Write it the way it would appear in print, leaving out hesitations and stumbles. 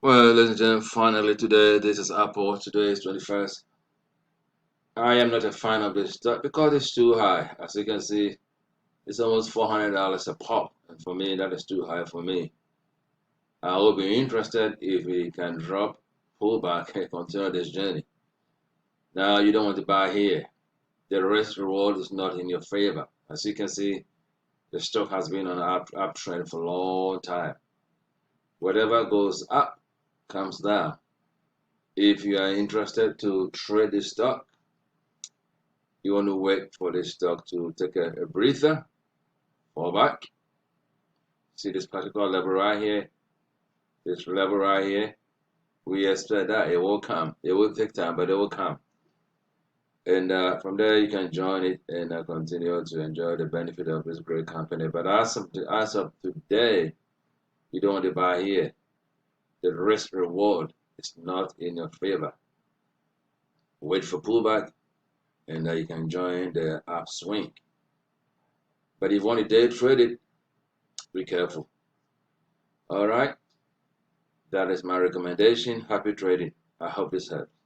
Well, ladies and gentlemen, finally today, this is Apple. Today is 21st. I am not a fan of this stock because it's too high. As you can see, it's almost $400 a pop. And for me, that is too high for me. I will be interested if we can drop, pull back, and continue this journey. Now, you don't want to buy here. The risk reward is not in your favor. As you can see, the stock has been on an uptrend for a long time. Whatever goes up comes down. If you are interested to trade this stock, you want to wait for this stock to take a breather, fall back. See this particular level right here, this level right here. We expect that it will come. It will take time, but it will come. And from there, you can join it and continue to enjoy the benefit of this great company. But as of today, you don't want to buy here. The risk reward is not in your favor. Wait for pullback, and you can join the upswing. But if you want to day trade it, be careful. All right. That is my recommendation. Happy trading. I hope this helps.